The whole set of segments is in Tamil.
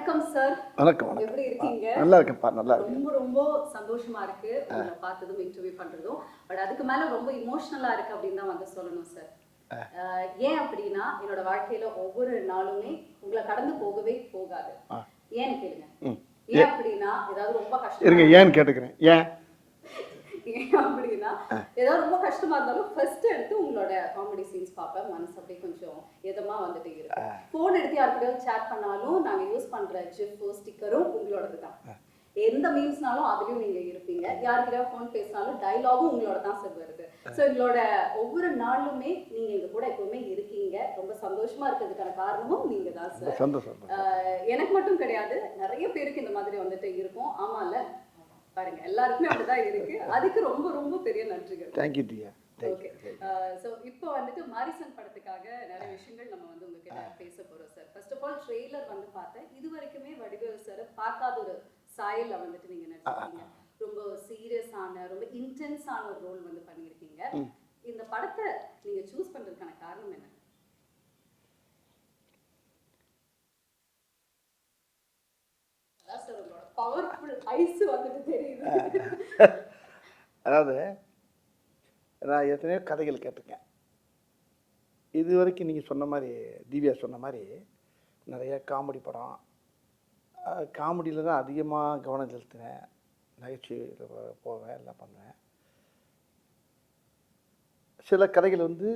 வணக்கம் சார். வணக்கம். எப்படி இருக்கீங்க? நல்லா இருக்கேன்ப்பா, நல்லா இருக்கேன். ரொம்ப ரொம்ப சந்தோஷமா இருக்கு உங்களை பார்த்ததும் இன்டர்வியூ பண்றதும். பட் அதுக்கு மேல ரொம்ப இமோஷனலா இருக்கு அப்படின்னு தான் வந்து சொல்லணும் சார். ஏன் அப்படின்னா என்னோட வாழ்க்கையில ஒவ்வொரு நாளுமே உங்களை கடந்து போகவே போகாது. ஏன்னு கேளுங்க. ஏன் அப்படின்னா ஏதாவது ரொம்ப கஷ்டம் இருங்க, ஏன்னு கேட்டுக்கிறேன். ஏன் அப்படின்னா ஏதாவது ரொம்ப கஷ்டமா இருந்தாலும் ஃபர்ஸ்ட் எடுத்து உங்களோட காமெடி சீன்ஸ் பார்ப்பேன். மனசு அப்படியே கொஞ்சம் இதமா வந்துட்டு இருக்கு. போன் எடுத்து யாருக்கிட்டையும் சேட் பண்ணாலும் நாங்க யூஸ் பண்ற ஜிப் ஸ்டிக்கரும் உங்களோடது தான். எந்த மீம்ஸ்னாலும் அதுலயும் நீங்க இருப்பீங்க. யாருக்கிட்டையும் போன் பேசினாலும் டயலாகும் உங்களோட தான் சார் வருது. ஸோ எங்களோட ஒவ்வொரு நாளுமே நீங்க எங்க கூட எப்பவுமே இருக்கீங்க. ரொம்ப சந்தோஷமா இருக்கிறதுக்கான காரணமும் நீங்க தான் சார். சந்தோஷம். எனக்கு மட்டும் கிடையாது, நிறைய பேருக்கு இந்த மாதிரி வந்துட்டு இருக்கும். ஆமால பாருங்க, எல்லாருக்குமே அப்படிதான் இருக்கு. அதுக்கு ரொம்ப ரொம்ப பெரிய நன்றிகள். தேங்க்யூ டியா. ஓகே. ஸோ இப்போ வந்துட்டு மாரிசன் படத்துக்காக நிறைய விஷயங்கள் நம்ம வந்து உங்ககிட்ட பேச போறோம் sir. First of all trailer வந்து பார்த்தேன். இது வரைக்குமே வடிவேல் சார் பார்க்காத ஒரு சாயல்ல வந்துட்டு நீங்க நடிச்சிருக்கீங்க. ரொம்ப சீரியஸான ரொம்ப இன்டென்ஸான ஒரு ரோல் வந்து பண்ணியிருக்கீங்க. இந்த படத்தை நீங்க சூஸ் பண்றதுக்கான காரணம் என்ன? அதான் சார் உங்களோட பவர்ஃபுல் ஐஸ் வந்துட்டு தெரியுது. அதாவது நான் எத்தனையோ கதைகள் கேட்டிருக்கேன். இது வரைக்கும் நீங்கள் சொன்ன மாதிரி, திவ்யா சொன்ன மாதிரி நிறைய காமெடி படம், காமெடியில் தான் அதிகமாக கவனம் செலுத்தினேன். நகைச்சுவையில் போவேன், எல்லாம் பண்ணுவேன். சில கதைகள் வந்து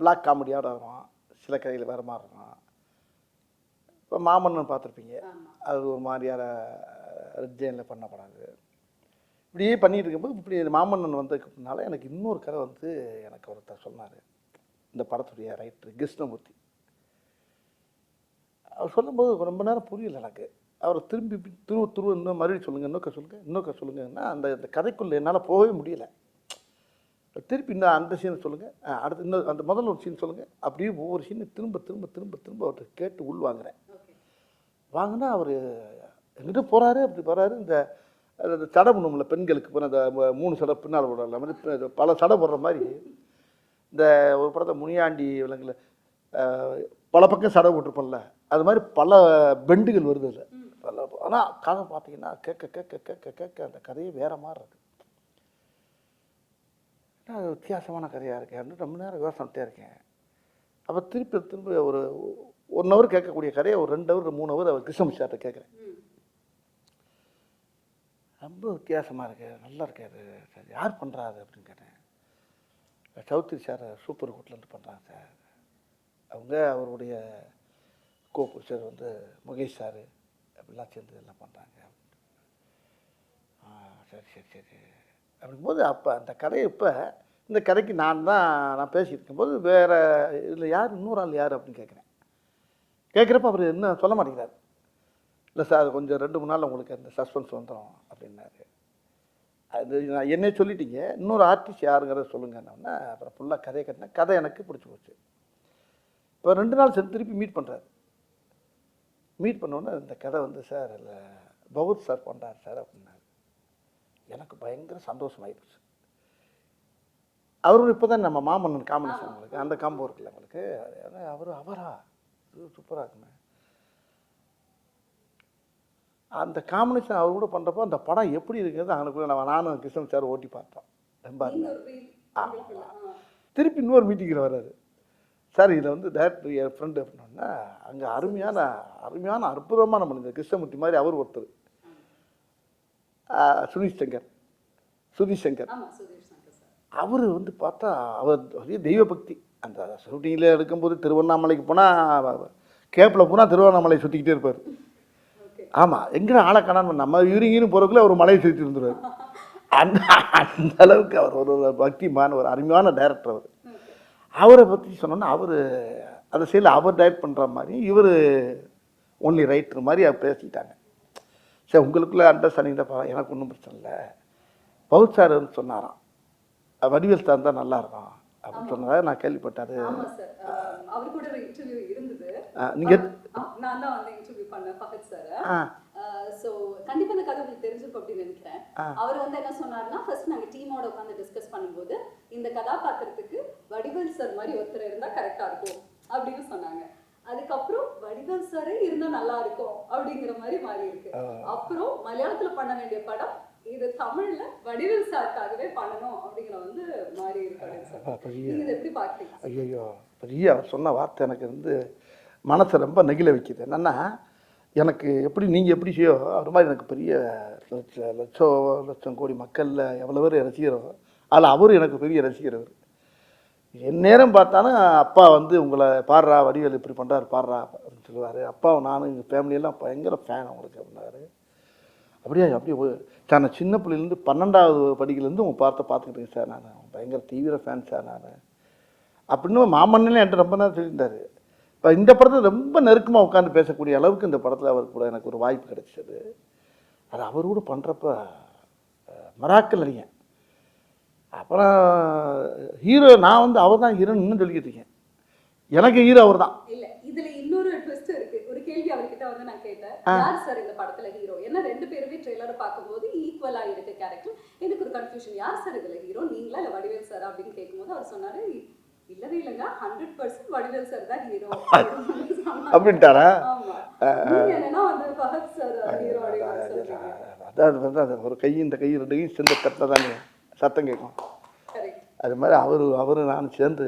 பிளாக் காமெடியோட வரும், சில கதைகள் வேறு மாதிரி இருக்கும். இப்போ மாமன்னன் பார்த்துருப்பீங்க, அது ஒரு மாதிரியான ரெட்ஜைனில் பண்ணப்படாது. இப்படியே பண்ணிகிட்டு இருக்கும்போது இப்படி மாமன்னன் வந்ததுக்குனால எனக்கு இன்னொரு கதை வந்து எனக்கு ஒருத்தர் சொன்னார். இந்த படத்துடைய ரைட்டர் கிருஷ்ணமூர்த்தி. அவர் சொல்லும்போது ரொம்ப நேரம் புரியல எனக்கு. அவர் திரும்பி இன்னும் மறுபடியும் சொல்லுங்கள், இன்னொக்க சொல்லுங்கன்னா அந்த கதைக்குள்ளே என்னால் போகவே முடியல. திருப்பி இன்னும் அந்த சீனை சொல்லுங்கள், அடுத்து இன்னும் அந்த முதல்ல ஒரு சீன் சொல்லுங்கள், அப்படியே ஒவ்வொரு சீனை திரும்ப அவர்கிட்ட கேட்டு உள்வாங்குறேன். வாங்கினா அவர் எங்கிட்ட போகிறாரு, அப்படி போகிறாரு. இந்த சடை பண்ணும்ல பெண்களுக்கு போன அந்த 3 சடை பின்னால் போடுற மாதிரி பல சடை போடுற மாதிரி இந்த ஒரு படத்தை முனியாண்டி விலங்குல பல பக்கம் சடை போட்டிருப்போம்ல, அது மாதிரி பல பெண்டுகள் வருது இல்லை. ஆனால் கதை பார்த்தீங்கன்னா கேட்க அந்த கதையே வேறு மாதிரி இருக்குது. அது வித்தியாசமான கதையாக இருக்கேன். ரொம்ப நேரம் யோசனைட்டே இருக்கேன். அப்போ திரும்ப ஒரு 1 ஹவர் கேட்கக்கூடிய கதையை ஒரு 2 ஹவர் 3 ஹவர் அவர் கிருஷ்ணமூர்த்தி சார்கிட்ட கேட்குறேன். ரொம்ப வித்தியாசமாக இருக்கு, நல்லா இருக்காது சார், யார் பண்ணுறாரு அப்படின்னு கேட்டேன். சௌத்ரி சார் சூப்பர் கூட்டிலேருந்து பண்ணுறாங்க சார். அவருடைய கோபுருஷர் வந்து முகேஷ் சார் அப்படிலாம் சேர்ந்து எல்லாம் பண்ணுறாங்க. சரி அப்படிங்கும்போது அப்போ அந்த கதையை இந்த கதைக்கு நான் பேசிகிட்டு இருக்கும்போது வேறு இதில் யார் இன்னொரு ஆள் யார் அப்படின்னு கேட்குறப்ப அவர் இன்னும் சொல்ல மாட்டேங்கிறார். இல்லை சார் கொஞ்சம் 2-3 நாள் உங்களுக்கு அந்த சஸ்பென்ஸ் வந்துடும் அப்படின்னாரு. அது நான் என்னை சொல்லிட்டீங்க, இன்னொரு ஆர்டிஸ்ட் யாருங்கிறத சொல்லுங்கன்னா அப்புறம் ஃபுல்லாக கதையை கட்டினேன். கதை எனக்கு பிடிச்சி போச்சு. இப்போ 2 நாள் சேர்ந்து திருப்பி மீட் பண்ணுறாரு. மீட் பண்ணோன்னே இந்த கதை வந்து சார் இல்லை பகவத் சார் பண்ணுறாரு சார் அப்படின்னாரு. எனக்கு பயங்கர சந்தோஷமாயிடுச்சு. அவரும் இப்போ தான் நம்ம மாமன்னன் காம்பினேஷன் உங்களுக்கு அந்த காம்போ இருக்குல்ல உங்களுக்கு, அவரா சூப்பராக இருக்குமே. அந்த காம்பினேஷன் அவர் கூட பண்ணுறப்போ அந்த படம் எப்படி இருக்கிறது அவனுக்குள்ள நானும் கிருஷ்ணன் சார் ஓட்டி பார்த்தோம். ரொம்ப திருப்பி இன்னொரு மீட்டிங்கில் வர்றாரு. சார் இதில் வந்து டேரக்டர் என் ஃப்ரெண்டு அப்படின்னா அங்கே அருமையான அற்புதமான மனிதர் கிருஷ்ணமூர்த்தி மாதிரி அவர் ஒருத்தர், சுதீஷ் சங்கர். அவர் வந்து பார்த்தா அவர் பெரிய தெய்வ பக்தி. அந்த ஷூட்டிங்கில் எடுக்கும்போது திருவண்ணாமலைக்கு போனால் கேப்பில் போனால் திருவண்ணாமலை சுற்றிக்கிட்டே இருப்பார். ஆமாம், எங்கே ஆளை காணாமல் நம்ம யூரிங்கின்னு போகிறதுக்குள்ள அவர் மலையை சுற்றி இருந்துருவார். அந்த அளவுக்கு அவர் ஒரு பக்திமான ஒரு அருமையான டைரக்டர். அவரை பற்றி சொன்னோன்னா அவர் அந்த சைடில் அவர் டைரக்ட் பண்ணுற மாதிரி இவர் ஒன்லி ரைட்டர் மாதிரி அவர் பேசிக்கிட்டாங்க. சரி உங்களுக்குள்ள அண்டர்ஸ்டாண்டிங் தான், எனக்கு ஒன்றும் பிரச்சனை இல்லை. பவுத் சார் வந்து சொன்னாராம் வடிவேல் சார் தான் நல்லா இருக்கும் அப்படின்னு சொன்னதாக நான் கேள்விப்பட்டாரு. நீங்கள் நான் தான் வந்து இன்டர்வியூ பண்ணேன் பகத் சார். சோ கண்டிப்பா இந்த கதை உங்களுக்கு தெரிஞ்சிருக்கும் அப்படின்னு நினைக்கிறேன். அவர் வந்து என்ன சொன்னாருன்னா, ஃபர்ஸ்ட் நாங்க டீமோட உட்கார்ந்து டிஸ்கஸ் பண்ணும்போது இந்த கதாபாத்திரத்துக்கு வடிவேல் சார் மாதிரி ஒருத்தர் இருந்தா கரெக்டா இருக்கும் அப்படின்னு சொன்னாங்க. அதுக்கப்புறம் வடிவேல் சாரே இருந்தா நல்லா இருக்கும் அப்படிங்கிற மாதிரி மாறி இருக்கு. அப்புறம் மலையாளத்துல பண்ண வேண்டிய படம் இது தமிழ்ல வடிவேல் சாருக்காகவே பண்ணணும் அப்படிங்கிற வந்து மாறி இருக்கு அப்படின்னு சொல்லி நீங்க இதை எப்படி பாக்குறீங்க? ஐயோ பெரிய அவர் சொன்ன வார்த்தை எனக்கு வந்து மனசை ரொம்ப நெகிழ வைக்குது. என்னன்னா எனக்கு எப்படி நீங்கள் எப்படி செய்யோ அது மாதிரி எனக்கு பெரிய லட்சம் கோடி மக்களில் எவ்வளோ பேர் ரசிக்கிறோ அதில் அவரும் எனக்கு பெரிய ரசிகர். அவர் என் நேரம் பார்த்தாலும் அப்பா வந்து உங்களை பாடுறா வடிவேல் இப்படி பண்ணுறாரு பாடுறா அப்படின்னு சொல்லுவார். அப்பாவை நானும் எங்கள் ஃபேமிலியெல்லாம் பயங்கர ஃபேன் அவங்களுக்கு அப்படின்னாரு. அப்படியே சார் நான் சின்ன பிள்ளைலேருந்து 12வது படிக்கிலேருந்து உங்கள் பார்த்துக்கிட்டேங்க சார், நான் பயங்கர தீவிர ஃபேன் சார் நான் அப்படின்னு மாமன்னே என்கிட்ட ரொம்ப நேரம் சொல்லியிருந்தார். இப்போ இந்த படத்தில் ரொம்ப நெருக்கமாக உட்காந்து பேசக்கூடிய அளவுக்கு இந்த படத்தில் அவருக்கு கூட எனக்கு ஒரு வாய்ப்பு கிடைச்சது. அது அவர் கூட பண்ணுறப்ப மராக்கல் அறியேன். அப்புறம் ஹீரோ நான் வந்து அவர் தான் ஹீரோன்னு இன்னும் சொல்லிக்கிட்டு இருக்கேன். எனக்கு ஹீரோ அவர் தான். இல்ல இதுல இன்னொரு ட்விஸ்ட் இருக்கு. ஒரு கேள்வி அவர்கிட்ட வந்து நான் கேட்டேன், யார் சார் இந்த படத்துல ஹீரோ? ஏன்னா ரெண்டு பேருமே ட்ரெய்லரை பார்க்கும்போது ஈக்குவலா இருக்கு கேரக்டர். எனக்கு ஒரு கன்ஃபியூஷன், யார் சார் இதுல ஹீரோ, நீங்களா இல்ல வடிவேல் சார் அப்படின்னு கேட்கும்போது அவர் சொன்னாரு இல்லவே இல்லைங்க 100% வடிவேல் சார் தான் ஹீரோ அப்படின்ட்டாரா? ஆமா. என்னன்னா வந்து ஃபஹத் சார் ஹீரோ அப்படின்னு சொல்றாங்க. அதாவது ஒரு கை இந்த கை ரெண்டு கை சேர்ந்த தட்டில் தானே சத்தம் கேட்கும். அது மாதிரி அவரு நான் சேர்ந்து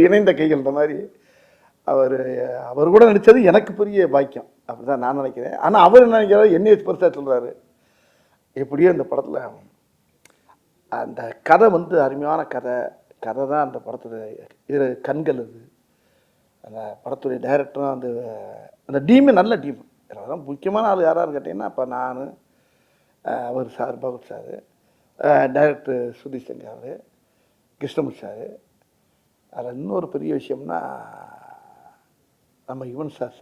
இணைந்த கைகள் இந்த மாதிரி அவர் கூட நடித்தது எனக்கு பெரிய பாக்கியம் அப்படிதான் நான் நினைக்கிறேன். ஆனால் அவர் என்ன நினைக்கிறாரு, என்னைய பெருசாக சொல்கிறாரு. எப்படியோ இந்த படத்தில் அந்த கதை வந்து அருமையான கதை தான் அந்த படத்துடைய கண்கள். அது அந்த படத்துடைய டைரக்டரும் அந்த டீமே நல்ல டீம். அதெல்லாம் முக்கியமான ஆள் யாராரு கேட்டிங்கன்னா அப்போ நான் அவர் sir Bhagat sir, director Sudheesh Shankar அவர், கிருஷ்ணமூர்த்தி சார். அதில் இன்னொரு பெரிய விஷயம்னா நம்ம யுவன் சார்.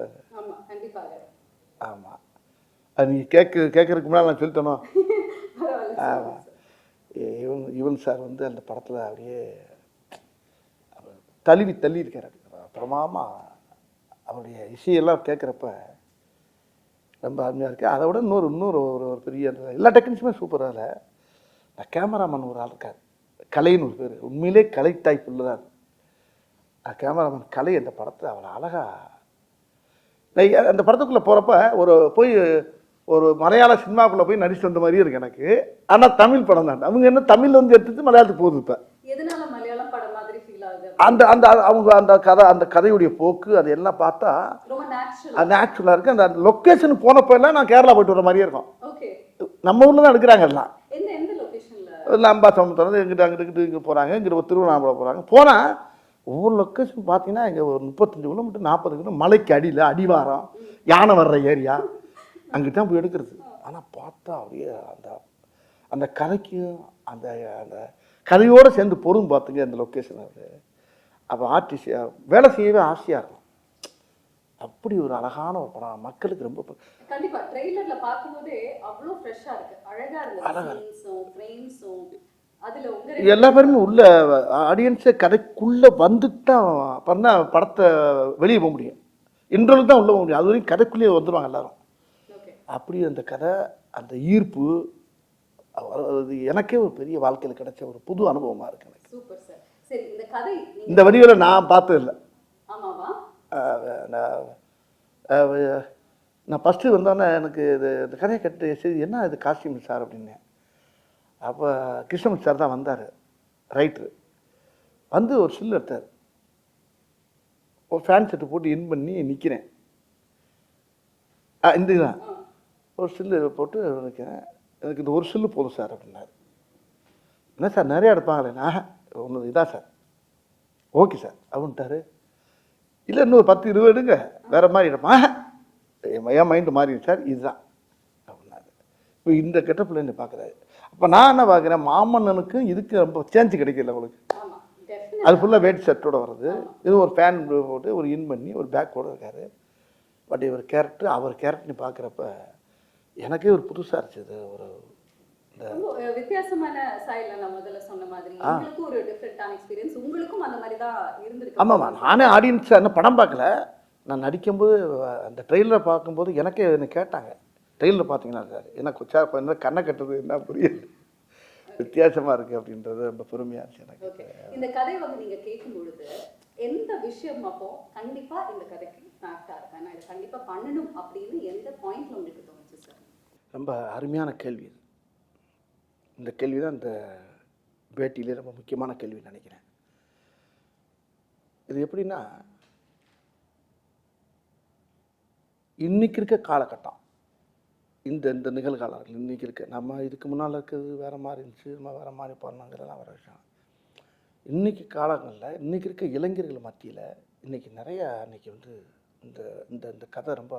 ஆமாம், அது நீங்கள் கேட்கறதுக்கு முன்னால் நான் சொல்லிட்டேனோ. ஆமாம், யுவன் சார் வந்து அந்த படத்தில் அப்படியே தள்ளி இருக்கார். அப்புறமா அவருடைய இசையெல்லாம் கேட்குறப்ப ரொம்ப அருமையாக இருக்குது. அதை விட இன்னொரு ஒரு பெரிய எல்லா டெக்னிக்ஸுமே சூப்பராக இல்லை. இந்த கேமராமேன் ஒரு ஆள் இருக்கார், கலைன்னு ஒரு பேர். உண்மையிலே கலை டைப்புள்ள தான் கேமராமேன் கலை. அந்த படத்தை அவ்வளோ அழகாக அந்த படத்துக்குள்ளே போகிறப்ப ஒரு மலையாள சினிமாக்குள்ளே போய் நடிச்சு வந்த மாதிரியே இருக்குது எனக்கு. ஆனால் தமிழ் படம் தான். அவங்க என்ன தமிழ் வந்து எடுத்துட்டு மலையாளத்துக்கு போகுது. இப்போ அந்த கதையுடைய போக்கு அது எல்லாம் பார்த்தா நேச்சுரலாக இருக்குது. அந்த லொக்கேஷனுக்கு போனப்போ எல்லாம் நான் கேரளா போயிட்டு வர மாதிரியே இருக்கும். நம்ம ஊரில் தான் எடுக்கிறாங்க எல்லாம். லம்பா சமுத்திரம் அங்கிட்டு இங்கே போகிறாங்க, இங்கே திருவண்ணாமலை போகிறாங்க. போனால் ஒவ்வொரு லொக்கேஷன் பார்த்தீங்கன்னா இங்கே ஒரு 35 கிலோமீட்டர் 40 கிலோமீட்டர் மலைக்கு அடியில் அடிவாரம் யானை வர்ற ஏரியா அங்கிட்ட தான் போய் எடுக்கிறது. ஆனால் பார்த்தா அப்படியே அந்த கதைக்கும் அந்த கதையோடு சேர்ந்து பொருள் பார்த்துங்க அந்த லொக்கேஷன். அது அப்போ ஆர்டிஸ்ட் வேலை செய்யவே ஆசையாக இருக்கும். அப்படி ஒரு அழகான ஒரு படம், மக்களுக்கு ரொம்ப கண்டிப்பா ட்ரெய்லர்ல பாக்கும்போதே அவ்வளோ ஃப்ரெஷ்ஷா இருக்கு, அழகா இருக்கு. சீன்ஸும் ஃப்ரேம்ஸும் அதுல உங்க எல்லா பேருமே உள்ள ஆடியன்ஸே கதைக்குள்ள வந்துட்டா பண்ணா படத்தை வெளியே போக முடியும். இன்ட்ரோலுக்கு தான் உள்ள போக முடியும். அது வரைக்கும் கதைக்குள்ளேயே வந்துடுவாங்க எல்லாரும். அப்படி அந்த கதை அந்த ஈர்ப்பு அது எனக்கே ஒரு பெரிய வாழ்க்கையில் கிடைச்ச ஒரு புது அனுபவமாக இருக்கு எனக்கு. Super sir. சரி, இந்த கதை இந்த வடிவில் நான் பார்த்தது இல்லை. ஆமாவா? நான் ஃபஸ்ட்டு வந்தோன்னே எனக்கு இந்த கதையை கட்டு சரி என்ன இது காஸ்டியூம் சார் அப்படின்னு. அப்போ கிருஷ்ணமூர்த்தி சார் தான் வந்தார், ரைட்ரு. வந்து ஒரு ஸ்டில் எடுத்தார். ஒரு ஃபேன் செட்டு போட்டு இன் பண்ணி நிற்கிறேன். இந்த இதுதான் ஒரு ஸ்டில்லு போட்டு நிற்கிறேன். எனக்கு இந்த ஒரு ஸ்டில்லு போதும் சார் அப்படின்னாரு. என்ன சார் நிறையா எடுப்பாங்களேண்ணா? ஒன்று இதான் சார். ஓகே சார் அப்படின்ட்டாரு. இல்லை இன்னும் 10-20 எடுங்க, வேறு மாதிரி எடுப்பா. என் மைண்டு மாறிடுச்சு சார், இதுதான் அப்படின்னாரு. இப்போ இந்த கெட்டப்பில் என்ன பார்க்குறாரு. அப்போ நான் என்ன பார்க்குறேன், மாமன்னனுக்கு இதுக்கு ரொம்ப சேஞ்சு கிடைக்கல உங்களுக்கு. அது ஃபுல்லாக வெயிட் ஷர்ட்டோடு வருது. இது ஒரு ஃபேன் போட்டு ஒரு இன் பண்ணி ஒரு பேக்கோடு இருக்கார். பட் இவர் கேரக்டர் அவர் கேரக்டர்னு பார்க்குறப்ப எனக்கே ஒரு புதுசாக இருந்துச்சு. ஒரு வித்தியாசமான ஸ்டைல்ல நான் முதல்ல சொன்ன மாதிரி உங்களுக்கு ஒரு டிஃபரண்டான எக்ஸ்பீரியன்ஸ், உங்களுக்கும் அந்த மாதிரி தான் இருந்திருக்கு. ஆமாம்மா, நானே ஆடியன்ஸ் என்ன படம் பார்க்கல, நான் நடிக்கும்போது அந்த ட்ரெயிலரை பார்க்கும்போது எனக்கே என்ன கேட்டாங்க, ட்ரெயிலர் பார்த்தீங்கன்னா சார் என்ன கொச்சா என்ன கண்ணை கட்டுறது என்ன புரியல. வித்தியாசமாக இருக்குது அப்படின்றது ரொம்ப பெருமையாக இருந்துச்சு எனக்கு. ஓகே, இந்த கதை வந்து நீங்க கேட்கும் பொழுது எந்த விஷயம் அப்போ கண்டிப்பா இந்த கதைக்கு நான் ஆக்டா இருக்கேன், நான் இதை கண்டிப்பா பண்ணணும் அப்படின்னு எந்த பாயிண்ட்ல உங்களுக்கு தோணுச்சு சார்? ரொம்ப அருமையான கேள்வி இது. இந்த கேள்வி தான் இந்த பேட்டியிலே ரொம்ப முக்கியமான கேள்வின்னு நினைக்கிறேன். இது எப்படின்னா, இன்னைக்கு இருக்க காலகட்டம், இந்த இந்த நிகழ்காலங்கள் இன்னைக்கு இருக்க, நம்ம இதுக்கு முன்னால் இருக்கிறது வேறு மாதிரி இருந்துச்சு, நம்ம வேறு மாதிரி பண்ணாங்கிறதெல்லாம் வேறு விஷயம். இன்றைக்கி காலங்களில் இன்றைக்கி இருக்க இளைஞர்கள் மத்தியில் இன்றைக்கி நிறையா இன்றைக்கி வந்து இந்த இந்த இந்த கதை ரொம்ப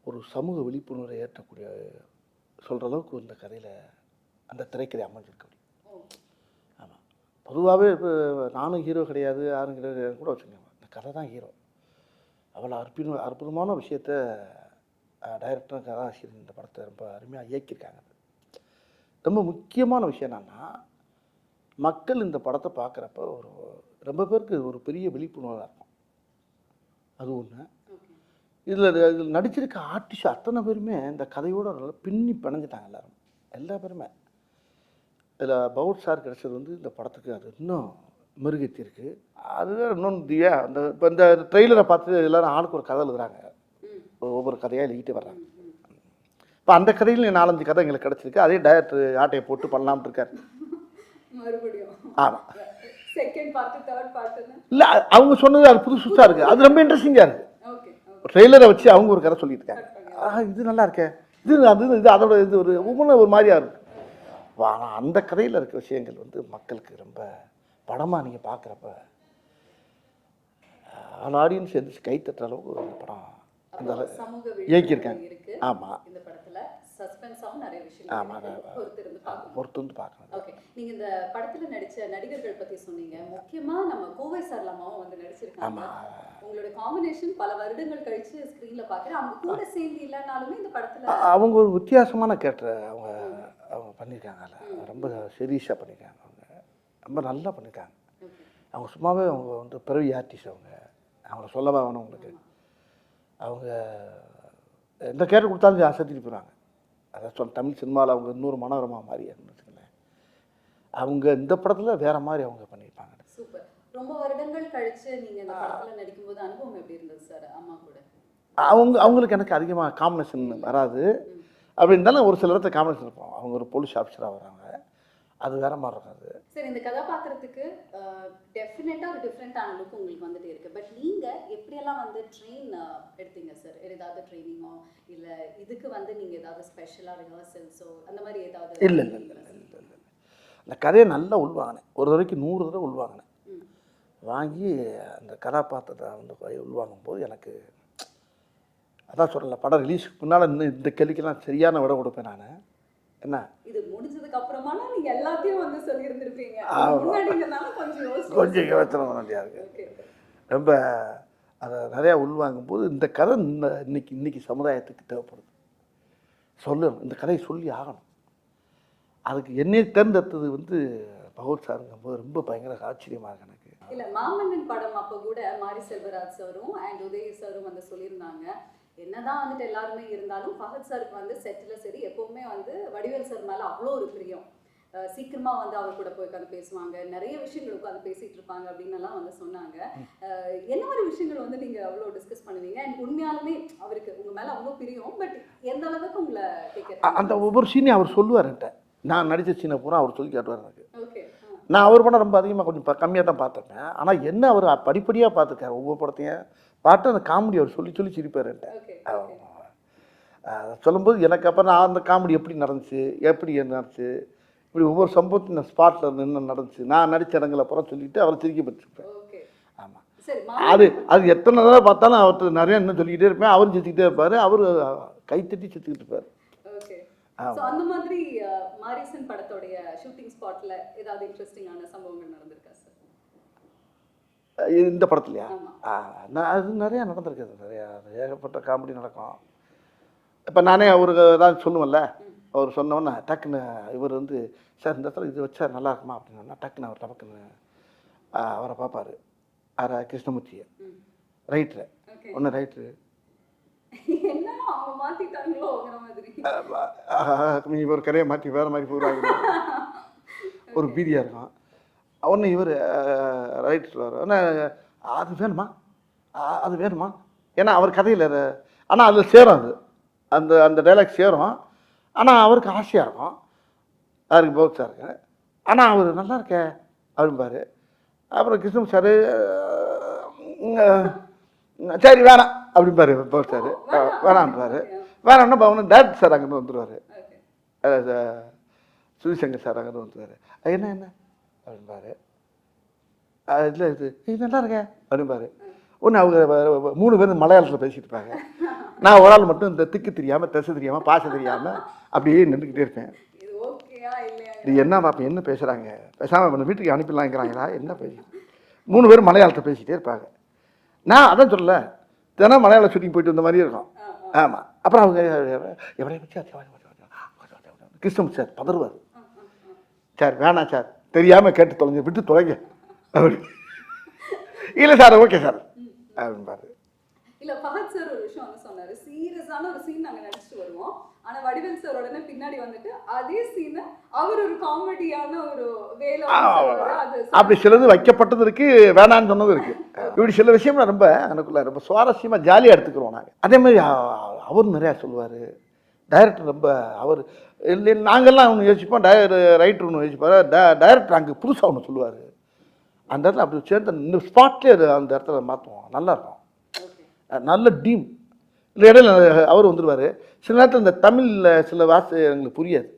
ஒரு சமூக விழிப்புணர்வை ஏற்றக்கூடிய சொல்கிற அளவுக்கு இந்த கதையில் அந்த திரைக்கதை அமைஞ்சிருக்க முடியும். ஆமாம், பொதுவாகவே இப்போ நானும் ஹீரோ கிடையாது, யாரும் கிடையாது கூட வச்சுக்கோங்க, இந்த கதை தான் ஹீரோ. அவ்வளோ அற்புதமான விஷயத்த டைரக்டரும் கதாசிரியர் இந்த படத்தை ரொம்ப அருமையாக இயக்கியிருக்காங்க. ரொம்ப முக்கியமான விஷயம் என்னென்னா, மக்கள் இந்த படத்தை பார்க்குறப்ப ஒரு ரொம்ப பேருக்கு ஒரு பெரிய விழிப்புணர்வாக இருக்கும். அது ஒன்று. இதில் நடிச்சிருக்க ஆர்டிஸ்ட் அத்தனை பேருமே இந்த கதையோட நல்லா பின்னி பிணைஞ்சிட்டாங்க. எல்லா பேருமே. இதில் பவுட் சார் கிடச்சது வந்து இந்த படத்துக்கு அது இன்னும் மெருகேற்றிருக்கு. அதுதான் இன்னொன்று அந்த இப்போ இந்த ட்ரெய்லரை பார்த்து எல்லோரும் ஆளுக்கு ஒரு கதை எழுதுறாங்க, ஒவ்வொரு கதையாக எழுதிட்டு வர்றாங்க. இப்போ அந்த கதையில் 4-5 கதை எங்களுக்கு கிடச்சிருக்கு. அதே டைரக்டர் ஆட்டையை போட்டு பண்ணலாம்னு இருக்காரு. ஆமாம், இல்லை அவங்க சொன்னது அது புதுசு புதுசாக இருக்குது, அது ரொம்ப இன்ட்ரெஸ்டிங்காக இருக்குது. ட்ரெய்லரை வச்சு அவங்க ஒரு கதை சொல்லிட்டு இருக்காங்க, இது நல்லா இருக்கே, இது அது இது அதோட இது ஒரு ஒவ்வொன்றும் ஒரு மாதிரியாக இருக்குது. ஆனால் அந்த கதையில் இருக்க விஷயங்கள் வந்து மக்களுக்கு ரொம்ப படமாக நீங்கள் பார்க்குறப்ப ஆல் ஆடியன்ஸ் எந்திரிச்சு கை தட்டுற அளவுக்கு அந்த படம் அந்த இயக்கியிருக்காங்க. ஆமாம், சஸ்பென்ஸாவும் நிறைய விஷயங்கள் பொறுத்து வந்து பார்க்கணும். ஓகே, நீங்க இந்த படத்துல நடிச்ச நடிகர்கள் பத்தி சொன்னீங்க. முக்கியமா நம்ம கோவை சரளமாவும் வந்து நடிச்சிருக்காங்க. உங்களோட காம்பினேஷன் பல வருடங்கள் கழிச்சு ஸ்கிரீன்ல பார்க்குறேன். அவங்க கூட சேர்ந்து இல்லைனாலுமே இந்த படத்துல அவங்க ஒரு வித்தியாசமான கேரக்டர் அவங்க அவங்க பண்ணியிருக்காங்க. ரொம்ப சீரியஸாக பண்ணியிருக்காங்க. அவங்க ரொம்ப நல்லா பண்ணியிருக்காங்க. அவங்க சும்மாவே அவங்க வந்து பிறவி ஆர்டிஸ்ட். அவங்கள சொல்லவா வேணும் உங்களுக்கு. அவங்க எந்த கேரக்டர் கொடுத்தாலும் அசத்திட்டு போகிறாங்க. அதான் தமிழ் சினிமாவில் அவங்க இன்னொரு மனோரமா மாதிரி இருந்துச்சுங்களேன். அவங்க இந்த படத்தில் வேற மாதிரி அவங்க பண்ணியிருப்பாங்க. சூப்பர். ரொம்ப வருடங்கள் கழிச்சு நீங்கள் இந்த படத்தில் நடிக்கும்போது அனுபவம் எப்படி இருந்தது சார் அம்மா கூட? அவங்களுக்கு எனக்கு அதிகமாக காம்பினேஷன் வராது. அப்படி இருந்தாலும் ஒரு சில இடத்துல காம்பினேஷன் இருப்போம். அவங்க ஒரு போலீஸ் ஆஃபீஸராக வராங்க, அது வேற மாதிரி இருக்காது. சரி, இந்த கதாபாத்திரத்துக்கு டெஃபினட்டாக ஒரு டிஃப்ரெண்ட்டான லுக் உங்களுக்கு வந்துட்டு இருக்கு. பட் நீங்கள் எப்படியெல்லாம் வந்து ட்ரெயின் எடுத்தீங்க சார்? ஏதாவது ட்ரைனிங்கோ இல்லை இதுக்கு வந்து நீங்கள் ஏதாவது ஸ்பெஷலாக ரிஹர்சல்ஸோ அந்த மாதிரி ஏதாவது? இல்லை இல்லை இல்லை இல்லை இல்லை அந்த கதையை நல்லா உள்வாங்கினேன். ஒரு தடவைக்கு 100 தடவை உள்வாங்கினேன். வாங்கி அந்த கதாபாத்திரத்தை வந்து உள்வாங்கும் போது எனக்கு அதான் சொல்லலை, படம் ரிலீஸுக்கு முன்னால் இன்னும் இந்த கேள்விக்கெல்லாம் சரியான விட கொடுப்பேன் நான். என்ன இது முடிஞ்சதுக்கு அப்புறமா நீங்க எல்லாத்தையும் வந்து சொல்லியிருந்திருப்பீங்க. கொஞ்சம் யோசனை பண்ண வேண்டியதாக இருக்கு. ரொம்ப அதை நிறையா உள்வாங்கும் போது இந்த கதை இன்னைக்கு சமுதாயத்துக்கு தேவைப்படுது. சொல்லணும், இந்த கதையை சொல்லி ஆகணும். அதுக்கு என்னையை தேர்ந்தெடுத்தது வந்து பகவத் சாருங்கும் போது ரொம்ப பயங்கர ஆச்சரியமாக இருக்கு எனக்கு. இல்லை, மாமன்னன் படம் அப்போ கூட மாரி செல்வராஜ் சாரும் அண்ட் உதய சாரும் வந்து சொல்லியிருந்தாங்க, என்னதான் வந்துட்டு எல்லாருமே இருந்தாலும் ஃபஹத் சாருக்கு வந்து செட்டில் சரி எப்பவுமே வந்து வடிவேல் சார் மேலே அவ்வளோ ஒரு பிரியம். சீக்கிரமாக வந்து அவர் கூட போய் உட்காந்து பேசுவாங்க, நிறைய விஷயங்கள் உட்காந்து பேசிகிட்டு இருப்பாங்க அப்படின்னு எல்லாம் வந்து சொன்னாங்க. என்ன மாதிரி விஷயங்கள் வந்து நீங்கள் அவ்வளோ டிஸ்கஸ் பண்ணுவீங்க? அண்ட் உண்மையாலுமே அவருக்கு உங்கள் மேலே அவ்வளோ பிரியம், பட் எந்த அளவுக்கு உங்களை கேட்க அந்த ஒவ்வொரு சீனையும் அவர் சொல்லுவார் என்கிட்ட. நான் நடித்த சீனை பூரா அவர் சொல்லி காட்டுவார் எனக்கு. ஓகே, நான் அவர் படம் ரொம்ப அதிகமாக கொஞ்சம் கம்மியாக தான் பார்த்துருப்பேன். ஆனால் என்ன அவர் படிப்படியாக பார்த்துருக்காரு. ஒவ்வொரு படத்தையும் பார்த்து அந்த காமெடி அவர் சொல்லி சொல்லி சிரிப்பார் என்கிட்ட. சொல்லும்போது எனக்கு அப்புறம் நான் அந்த காமெடி எப்படி நடந்துச்சு, எப்படி நடந்துச்சு, இப்படி ஒவ்வொரு சம்பவத்தையும் நான் ஸ்பாட்டில் என்ன நடந்துச்சு, நான் நடித்த இடங்களை அப்புறம் சொல்லிவிட்டு அவரை சிரிக்க பற்றிருப்பேன். ஆமாம், அது எத்தனை தடவை பார்த்தாலும் அவர்கிட்ட நிறையா இன்னும் சொல்லிக்கிட்டே இருப்பேன். அவரும் சிரிச்சுக்கிட்டே இருப்பார், அவர் கைத்தட்டி சிரிச்சுக்கிட்டு இருப்பார். அந்த மாதிரி மாரிசன் படத்தோடைய ஷூட்டிங் ஸ்பாட்ல ஏதாவது இன்ட்ரெஸ்டிங்கான சம்பவங்கள் நடந்திருக்கா சார்? இந்த படத்துலையா? அது நிறையா நடந்திருக்குது. நிறையா ஏகப்பட்ட காமெடி நடக்கும். இப்போ நானே அவருக்கு ஏதாவது சொல்லுவேன்ல, அவர் சொன்னோன்னே டக்குன்னு இவர் வந்து சார் இந்த இடத்துல இது வச்சா நல்லா இருக்குமா அப்படின்னா டக்குன்னு அவர் டக்குன்னு அவரை பார்ப்பார். கிருஷ்ணமூர்த்தியை ரைட்ரு ஒன்று ரைட்ரு நீ ஒரு கரையை மாற்றி வேறு மாதிரி போடுவாங்க. ஒரு பீதியாக இருக்கும். ஒன்று இவர் ரைட் சொல்லுவார், ஆனால் அது வேணுமா, அது வேணுமா, ஏன்னா அவர் கதையில் ஆனால் அதில் சேரும், அது அந்த அந்த டைலாக் சேரும். ஆனால் அவருக்கு ஆசையாக இருக்கும், அவருக்கு பௌத் சாருக்கு. ஆனால் அவர் நல்லா இருக்கே அப்படின்பாரு. அப்புறம் கிருஷ்ணன் சார் சரி வேணாம் அப்படின்பாரு பௌத் சார். வேணான்றாரு. வேணாம்னா பவன் டேரக்டர் சார் அங்கேருந்து வந்துடுவார், சுதிசங்கர் சார் அங்கேருந்து வந்துடுவார். என்ன என்ன அப்படின்பாரு. இல்லை இது நல்லா இருக்கே அப்படின்பாரு. ஒன்று அவங்க 3 பேர் மலையாளத்தில் பேசிகிட்டு இருப்பாங்க. நான் ஒரு ஆள் மட்டும் இந்த திக்கு தெரியாமல், திசை தெரியாமல், பாசை தெரியாமல் அப்படியே நின்றுக்கிட்டே இருப்பேன். இது என்ன பார்ப்பேன், என்ன பேசுகிறாங்க, பேசாமல் வீட்டுக்கு அனுப்பிடலாங்கிறாங்களா, என்ன பேசி 3 பேர் மலையாளத்தை பேசிகிட்டே இருப்பாங்க. நான் அதான் சொல்லலை, தினம் மலையாள ஷூட்டிங் போயிட்டு வந்த மாதிரி இருக்கும். ஆமாம். அப்புறம் அவங்க எவரைய வச்சு கிருஷ்ணன் சார் பதறுவார். சார் வேணாம் சார், தெரியாமல் கேட்டு தொலைங்க, விட்டு தொலைங்க அப்படி. இல்லை சார் ஓகே சார் அப்படின்பாரு. இல்ல ஃபஹத் சார் ஒரு விஷயம் வந்து சொன்னாரு, சீரியஸான ஒரு சீன் நாங்க நடிச்சிட்டு வருவோம், ஆனா வடிவேல் சார் உடனே பின்னாடி வந்துட்டு அதே சீனை அவர் ஒரு காமெடியான ஒரு வேலை அப்படி சிலது வைக்கப்பட்டது இருக்கு, வேணான்னு சொன்னது இருக்கு. இப்படி சில விஷயம் ரொம்ப எனக்குள்ள ரொம்ப சுவாரஸ்யமா ஜாலியாக எடுத்துக்கிறோம் நாங்கள். அதே மாதிரி அவர் நிறையா சொல்லுவார். டைரக்டர் ரொம்ப அவர் இல்லை, நாங்கள்லாம் ஒன்று யோசிப்போம், ரைட்டர் ஒன்று யோசிப்பார், டைரக்டர் அங்கே புதுசாக ஒன்று சொல்லுவார். அந்த இடத்துல அப்படி சேர்ந்து இந்த ஸ்பாட்லேயே அந்த இடத்துல மாற்றுவோம், நல்லாயிருக்கும், நல்ல டீம். இல்லை இடையில அவர் வந்துடுவார். சில நேரத்தில் இந்த தமிழில் சில வார்த்தை எங்களுக்கு புரியாது.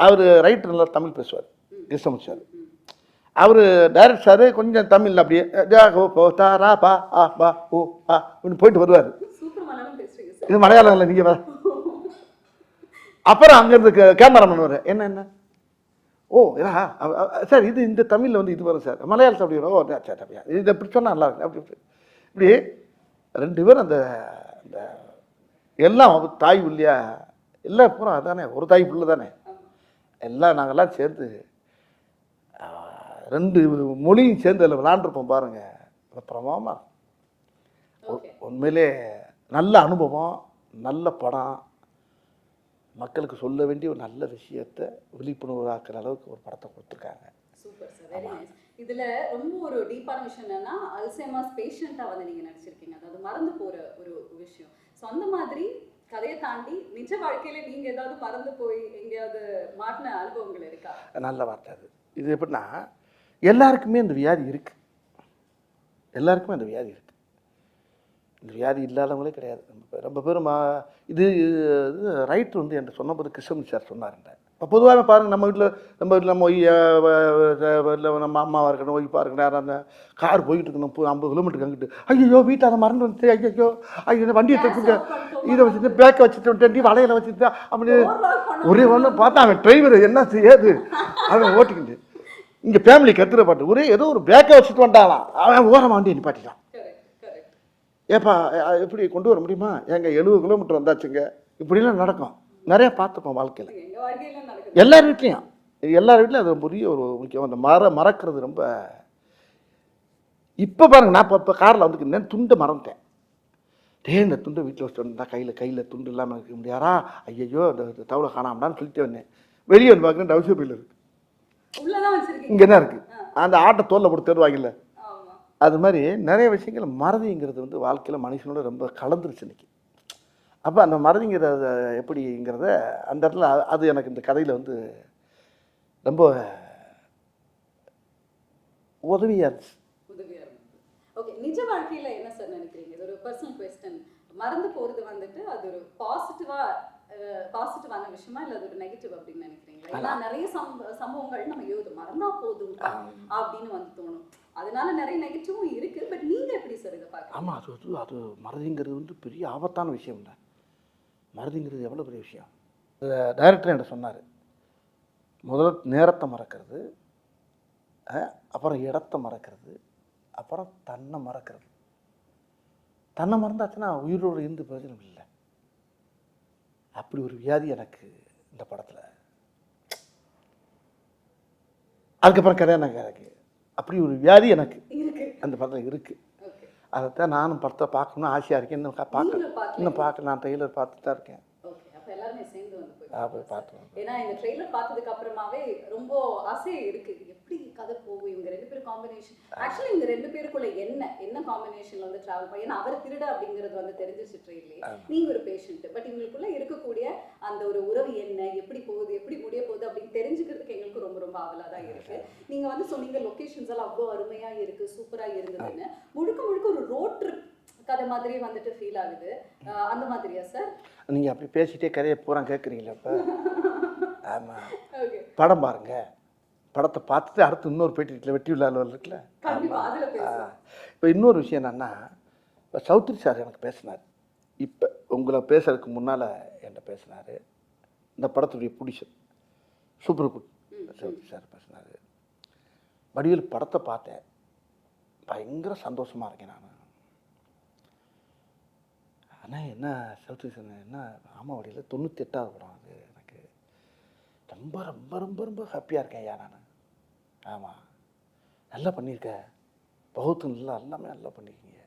அவர் ரைட்டர் நல்லா தமிழ் பேசுவார், கிருஷ்ணன் சார். அவர் டைரக்டர் சார் கொஞ்சம் தமிழில் அப்படியே தாரா பா ஆ பா ஓ ஆ அப்படின்னு போயிட்டு வருவார். இது மலையாளம் இல்லை, நீங்கள் அப்புறம் அங்கேருந்து கேமராமேன் வர என்ன என்ன ஓ இதா சார், இது இந்த தமிழில் வந்து இது வரும் சார், மலையாளத்தில் அப்படி வரும். ஓ சார் அப்படியா, இது எப்படி சொன்னால் நல்லா இருக்கு அப்படி இப்படி 2 பேரும் அந்த அந்த எல்லாம் தாய் இல்லையா, எல்லாம் பூரா அதானே, ஒரு தாய் பிள்ளை தானே, எல்லாம் நாங்கள்லாம் சேர்ந்து 2 மொழியும் சேர்ந்து அதில் விளாண்டுருப்போம் பாருங்க. பிரமாமா உண்மையிலே நல்ல அனுபவம், நல்ல படம், மக்களுக்கு சொல்ல வேண்டிய ஒரு நல்ல விஷயத்தை விழிப்புணர்வு ஆக்குற அளவுக்கு ஒரு படத்தை கொடுத்துருக்காங்க. Super sir, very nice. இதுல ரொம்ப ஒரு டீப்பான விஷயம் என்னன்னா, அல்சைமர்ஸ் பேஷண்டா வந்து நீங்க நடிச்சிருக்கீங்க, அதாவது மறந்து போற ஒரு விஷயம். ஸோ அந்த மாதிரி கதையை தாண்டி நிஜ வாழ்க்கையில நீங்க ஏதாவது மறந்து போய் எங்கேயாவது மாட்டின அனுபவங்கள் இருக்கா? நல்ல வார்த்தை அது. இது எப்படின்னா, எல்லாருக்குமே இந்த வியாதி இருக்கு, எல்லாருக்குமே அந்த வியாதி இருக்கு. இந்த வியாதி இல்லாதவங்களே கிடையாது. ரொம்ப பேரும் இது ரைட்டு வந்து என்கிட்ட சொன்னபோது கிருஷ்ணன் சார் சொன்னாருங்க. இப்போ பொதுவாகவே பாருங்கள், நம்ம வீட்டில் நம்ம இல்லை நம்ம அம்மாவாக இருக்கணும், ஒய்ஃபாக இருக்கணும், யாரும் அந்த கார் போயிட்டு இருக்கணும் 50 கிலோமீட்டருக்கு அங்கிட்டு, ஐயோ வீட்டில் அதை மறந்து வந்துட்டு, ஐயோ ஐயோ வண்டியை தூக்குங்க, இதை வச்சுட்டு பேக்கை வச்சுட்டு வலையில் வச்சுட்டு அப்படி ஒரே ஒன்று பார்த்தா அவன் டிரைவர் என்ன செய்யாது அவன் ஓட்டிக்கிட்டு இங்கே ஃபேமிலி கத்துற பாட்டு ஒரே ஏதோ ஒரு பேக்கை வச்சுட்டு வந்தாலாம், அவன் ஓரமாக வண்டியை நிப்பாட்டிட்டான். ஏப்பா எப்படி கொண்டு வர முடியுமா, எங்க 70 கிலோமீட்டர் வந்தாச்சுங்க. இப்படிலாம் நடக்கும், நிறைய பார்த்துப்போம் வாழ்க்கையில், எல்லார் வீட்லேயும். எல்லார் வீட்லையும் அது பெரிய ஒரு முக்கியம். அந்த மறக்கிறது ரொம்ப. இப்போ பாருங்க, நான் இப்போ காரில் வந்துருக்கேன், துண்டை மறந்துட்டேன். இந்த துண்டை வீட்டில் வச்சுட்டு வந்தா கையில் துண்டு இல்லாமல் இருக்க முடியாரா, ஐயோ அந்த தவளை காணாமடான்னு சொல்லிட்டு வந்தேன். வெளியே வந்து பார்க்குறேன், டவுசர் பையில் இருக்கு, இங்கே என்ன இருக்குது, அந்த ஆட்டை தோலில் போட்டு தருவாங்கல்ல, அது மாதிரி நிறைய விஷயங்கள் மறதிங்கிறது வந்து வாழ்க்கையில் மனுஷனோட ரொம்ப கலந்துருச்சு இன்னைக்கு. அப்போ அந்த மறதிங்கிறத எப்படிங்கிறத அந்த இடத்துல அது எனக்கு இந்த கதையில் வந்து ரொம்ப உதவியாக இருந்துச்சு. ஓகே, நிஜ வாழ்க்கையில் என்ன சார் நினைக்கிறீங்க? இது ஒரு பர்சனல் குவெஸ்டன். மறந்து போகிறது வந்துட்டு அது ஒரு பாசிட்டிவான விஷயமா இல்லை அது ஒரு நெகட்டிவ் அப்படின்னு நினைக்கிறீங்களா? ஏன்னா நிறைய சம்பவங்கள் நம்ம மறந்தா போதும் அப்படின்னு வந்து தோணும், அதனால நிறைய நெகட்டிவும் இருக்கு. பட் நீங்க எப்படி சார் இதை பார்க்க? ஆமாம், அது மறதிங்கிறது வந்து பெரிய ஆபத்தான விஷயம் இல்லை. மறதிங்கிறது எவ்வளோ பெரிய விஷயம். டைரக்டர் என்கிட்ட சொன்னார், முதல்ல நேரத்தை மறக்கிறது, அப்புறம் இடத்தை மறக்கிறது, அப்புறம் தன்னை மறக்கிறது. தன்னை மறந்தாச்சுன்னா உயிரோடு இருந்து பிரயோஜனம் இல்லை. அப்படி ஒரு வியாதி எனக்கு இந்த படத்தில். அதுக்கப்புறம் கதையான எனக்கு அப்படி ஒரு வியாதி எனக்கு அந்த படத்தில் இருக்குது. அதைத்தான் நானும் படத்தை பார்க்கணும்னு ஆசையாக இருக்கேன். இன்னும் பார்க்கல, நான் ட்ரெய்லர் பார்த்துட்டு தான் இருக்கேன். போய் பார்த்தோம். ஏன்னா இந்த ட்ரெய்லர் பார்த்ததுக்கு அப்புறமாவே ரொம்ப ஆசையே இருக்கு, எப்படி கதை போகும் இவங்க ரெண்டு பேரும் காம்பினேஷன். ஆக்சுவலி இவங்க ரெண்டு பேருக்குள்ள என்ன காம்பினேஷன்ல வந்து டிராவல் பண்ணி, ஏன்னா அவர் திருட அப்படிங்கிறது வந்து தெரிஞ்சிச்சு ட்ரெயிலே, நீங்க ஒரு பேஷண்ட், பட் இவங்களுக்குள்ள இருக்கக்கூடிய அந்த ஒரு உறவு என்ன, எப்படி போகுது, எப்படி முடிய போகுது அப்படின்னு தெரிஞ்சுக்கிறதுக்கு எங்களுக்கு ரொம்ப ரொம்ப ஆவலா தான் இருக்கு. நீங்க வந்து சொன்னீங்க லொகேஷன்ஸ் எல்லாம் அவ்வளோ அருமையா இருக்கு, சூப்பரா இருந்ததுன்னு. முழுக்க முழுக்க ஒரு ரோட் ட்ரிப் கதை மாதிரி வந்துட்டு ஃபீல் ஆகுது, அந்த மாதிரியா சார்? நீங்கள் அப்படி பேசிட்டே கதையை பூரா கேட்குறீங்களா இப்போ? ஆமாம், படம் பாருங்க, படத்தை பார்த்துட்டு அடுத்து இன்னொரு பேட்டியில் வெட்டி விழாவில் இருக்குல்ல. இப்போ இன்னொரு விஷயம் என்னன்னா, இப்போ சௌத்ரி சார் எனக்கு பேசினார், இப்போ உங்களை பேசுறதுக்கு முன்னால் என்கிட்ட பேசினார். இந்த படத்துடைய producer super good Chowdary sir பேசினார். வடிவேல் படத்தை பார்த்தேன், பயங்கர சந்தோஷமாக இருக்கேன் நான். ஆனால் என்ன சௌத்ரி சார் என்ன, ஆமாம் வடிவேல் 98வது படம் அது, எனக்கு ரொம்ப ரொம்ப ரொம்ப ரொம்ப ஹாப்பியாக இருக்கேன் ஐயா நான். ஆமாம், நல்லா பண்ணியிருக்கேன், பகுத்து நல்லா எல்லாமே நல்லா பண்ணியிருக்கீங்க.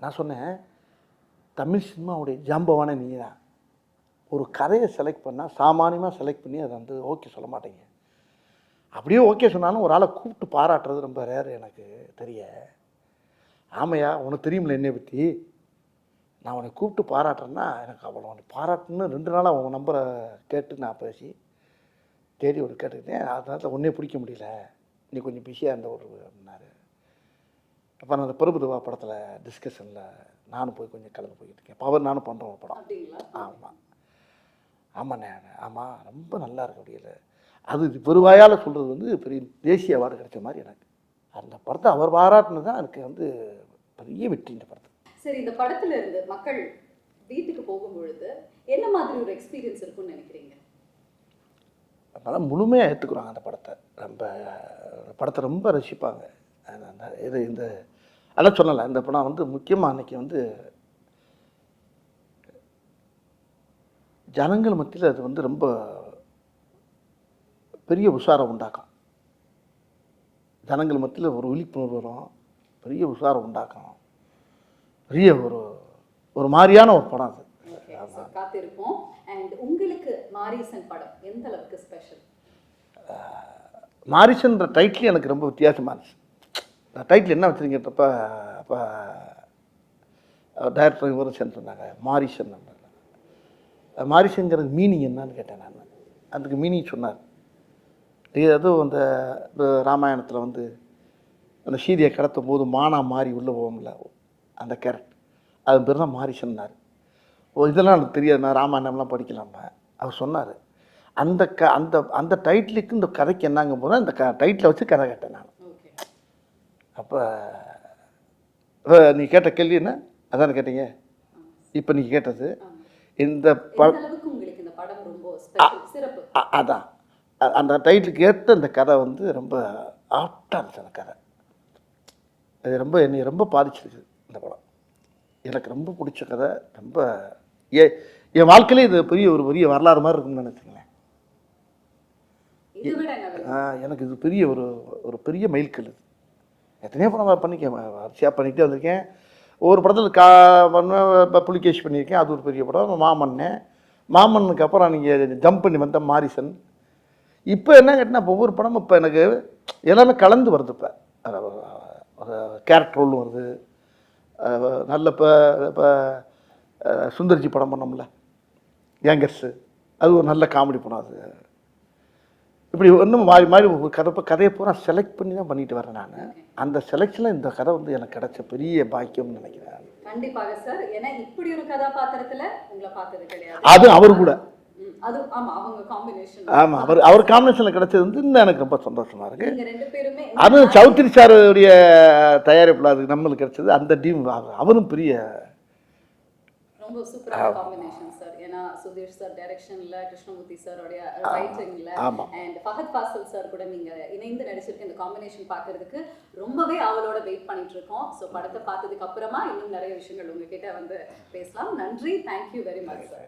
நான் சொன்னேன், தமிழ் சினிமாவுடைய ஜாம்பவானே நீங்கள் தான். ஒரு கதையை செலக்ட் பண்ணால் சாமானியமாக செலக்ட் பண்ணி அதை வந்து ஓகே சொல்ல மாட்டீங்க. அப்படியே ஓகே சொன்னாலும் ஒரு ஆளை கூப்பிட்டு பாராட்டுறது ரொம்ப ரேர் எனக்கு தெரிய. ஆமையா, உனக்கு தெரியுமில்ல என்னை பற்றி, நான் உன்னை கூப்பிட்டு பாராட்டுறேன்னா எனக்கு அவ்வளோ உன்னை பாராட்டுன்னு 2 நாளாக உன் நம்பரை கேட்டு நான் பேசி தேடி ஒரு கேட்டுக்கிட்டேன். அதனால ஒன்றே பிடிக்க முடியல, நீ கொஞ்சம் பிஸியாக இருந்த ஒரு அப்படின்னாரு. அப்போ நான் அந்த பிரபுதேவா படத்தில் டிஸ்கஷனில் நானும் போய் கொஞ்சம் கலந்து போய்கிட்டு இருக்கேன். இப்போ அவர் நானும் பண்ணுறோம் ஒரு படம். ஆமாம் ஆமாண்ணே, ஆமாம் ரொம்ப நல்லா இருக்கு அப்படியில. அது பெருவாயால் சொல்கிறது வந்து பெரிய தேசிய அவார்டு கிடைச்ச மாதிரி எனக்கு. அந்த படத்தை அவர் பாராட்டினது தான் எனக்கு வந்து பெரிய வெற்றி இந்த படத்தை. சரி, இந்த படத்துல இருந்து மக்கள் வீட்டுக்கு போகும் பொழுது என்ன மாதிரி ஒரு எக்ஸ்பீரியன்ஸ் இருக்கும்னு நினைக்கிறீங்க? அதனால் முழுமையாக ஏற்றுக்குறாங்க அந்த படத்தை, ரொம்ப படத்தை ரொம்ப ரசிப்பாங்க. இது இந்த அதான் சொல்லலை, இந்த படம் வந்து முக்கியமாக அன்றைக்கி வந்து ஜனங்கள் மத்தியில் அது வந்து ரொம்ப பெரிய உஷாரம் உண்டாக்கும். ஜனங்கள் மத்தியில் ஒரு விழிப்புணர்வு வரும், பெரிய உஷாரம் உண்டாக்கும், பெரிய ஒரு மாதிரியான ஒரு படம் அது. காத்திருப்போம். அண்ட் உங்களுக்கு மாரிசன் படம் எந்த அளவுக்கு ஸ்பெஷல்? மாரிசன்ற டைட்டில் எனக்கு ரொம்ப வித்தியாசமாக இருந்துச்சு. டைட்டில் என்ன வச்சுருங்கன்றப்ப அப்போ டைரக்டர் இவரும் சேர்ந்து சொன்னாங்க மாரிசன். மாரிசன்கிறது மீனிங் என்னன்னு கேட்டேன் நான். அதுக்கு மீனிங் சொன்னார். அதுவும் அந்த ராமாயணத்தில் வந்து அந்த சீதையை கடத்தும் போது மானா மாறி உள்ளே போகும்ல, அந்த கேரக்டர், அது பேர் தான் மாரிசன்னார். இதெல்லாம் எனக்கு தெரியாது, நான் ராமாயணம்லாம் படிக்கலாமா. அவர் சொன்னார் அந்த அந்த அந்த டைட்டிலுக்கு இந்த கதைக்கு என்னங்க போனால் இந்த டைட்டிலை வச்சு கதை கேட்டேன் நான். அப்போ நீ கேட்ட கேள்வி என்ன அதானே கேட்டீங்க? இப்போ நீங்கள் கேட்டது இந்த அதான் அந்த டைட்டிலுக்கு ஏற்ற இந்த கதை வந்து ரொம்ப ஆப்டாக இருந்துச்சு. அந்த கதை அது ரொம்ப என்னை ரொம்ப பாதிச்சிருக்கு இந்த படம். எனக்கு ரொம்ப பிடிச்ச கதை, ரொம்ப என் வாழ்க்கையிலே இது பெரிய வரலாறு மாதிரி இருக்குன்னு நினச்சிங்களேன். எனக்கு இது பெரிய ஒரு பெரிய மைல்கல். இது எத்தனையோ படம் பண்ணிக்கேன், வரிசையாக பண்ணிகிட்டே வந்திருக்கேன். ஒவ்வொரு படத்தில் புலிகேஷ் பண்ணியிருக்கேன், அது ஒரு பெரிய படம். மாமன்னுக்கு அப்புறம் நீங்கள் ஜம்ப் பண்ணி வந்த மாரிசன். இப்போ என்ன கேட்டினா ஒவ்வொரு படமும் இப்போ எனக்கு எல்லாமே கலந்து வருது. இப்போ ஒரு கேரக்டர் ரோல் வருது. நல்ல இப்போ சுந்தர்ஜி படம் பண்ணோம்ல யங்கர்ஸு, அது ஒரு நல்ல காமெடி படம். அது இப்படி ஒன்றும் மாறி ஒரு கதையை பூரா செலக்ட் பண்ணி தான் பண்ணிட்டு வரேன் நான். அந்த செலக்ஷனில் இந்த கதை வந்து எனக்கு கிடைச்ச பெரிய பாக்கியம்னு நினைக்கிறேன். கண்டிப்பாக சார். ஏன்னா இப்படி ஒரு கதாபாத்திரத்துல உங்களை பார்த்தது கிடையாது. அது அவர் கூட அது அவங்க காம்பினேஷன். ஆமாம், அவர் காம்பினேஷனில் கிடைச்சது வந்து இன்னும் எனக்கு ரொம்ப சந்தோஷமாக இருக்குது. நீங்க ரெண்டு பேருமே அதுவும் சௌத்ரி சாருடைய தயாரிப்பில் அது நம்மளுக்கு கிடைச்சது. அந்த டீம் அவரும் பெரிய ரொம்ப சூப்பரான காம்பினேஷன் சார். ஏன்னா சுதீஷ் சார் டைரக்ஷன்ல, கிருஷ்ணமூர்த்தி சாரோட ரைட்டிங்ல, அண்ட் ஃபஹத் ஃபாசில் சார் கூட நீங்க இணைந்து நடிச்சிருக்க இந்த காம்பினேஷன் பார்க்கறதுக்கு ரொம்பவே ஆவலோட வெயிட் பண்ணிட்டு இருக்கோம். ஸோ படத்தை பார்த்ததுக்கு அப்புறமா இன்னும் நிறைய விஷயங்கள் உங்ககிட்ட வந்து பேசலாம். நன்றி, தேங்க்யூ வெரி மச் சார்.